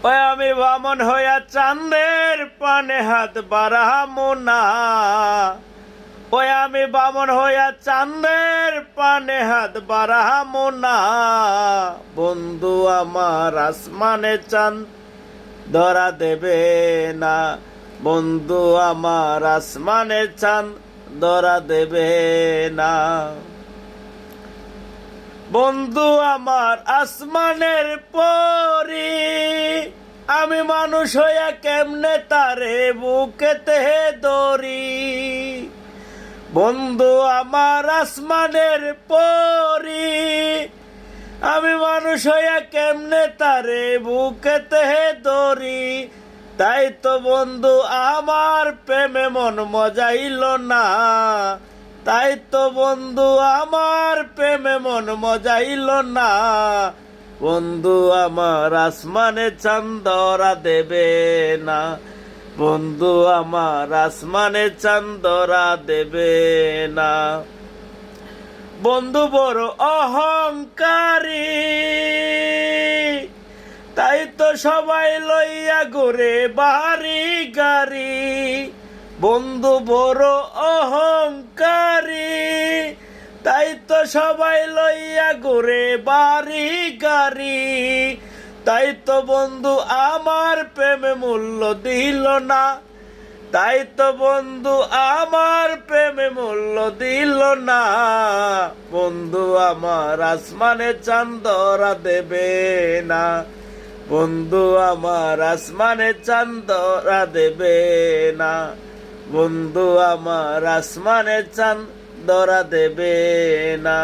ওই আমি বামন হইয়া চাঁদের পানে হাত বাড়ামো না। ওই আমি বামন হইয়া চাঁদের পানে হাত বাড়ামো না। বন্ধু আমার আসমানে চাঁদ ধরা দেবে না। বন্ধু আমার আসমানে চাঁদ ধরা দেবে না। বন্ধু আমার আসমানের পরি, আমি মানুষ হইয়া কেমনে তারে বুকেতে ধরি। বন্ধু আমার আসমানের পরি, আমি মানুষ হইয়া কেমনে তারে বুকেতে ধরি। তাই তো বন্ধু আমার প্রেমে মন মজাইল না। তাই তো বন্ধু আমার প্রেমে মন মজাইল না। বন্ধু আমার আসমানে চাঁদ ধরা দেবে না। বন্ধু আমার আসমানে চাঁদ ধরা দেবে না। বন্ধু বড় অহংকারী, তাই তো সবাই লইয়া ঘুরে বাড়ি গাড়ি। বন্ধু বড় অহংকারী, তাই তো সবাই লইয়া ঘুরে বাড়ি গাড়ি। তাই তো বন্ধু আমার প্রেমে মূল্য দিল না। তাই তো বন্ধু আমার প্রেমে মূল্য দিল না। বন্ধু আমার আসমানে চাঁদ ধরা দেবে না। বন্ধু আমার আসমানে চাঁদ ধরা দেবে না। বন্ধু আমার আসমানে চাঁদ ধরা দেবে না।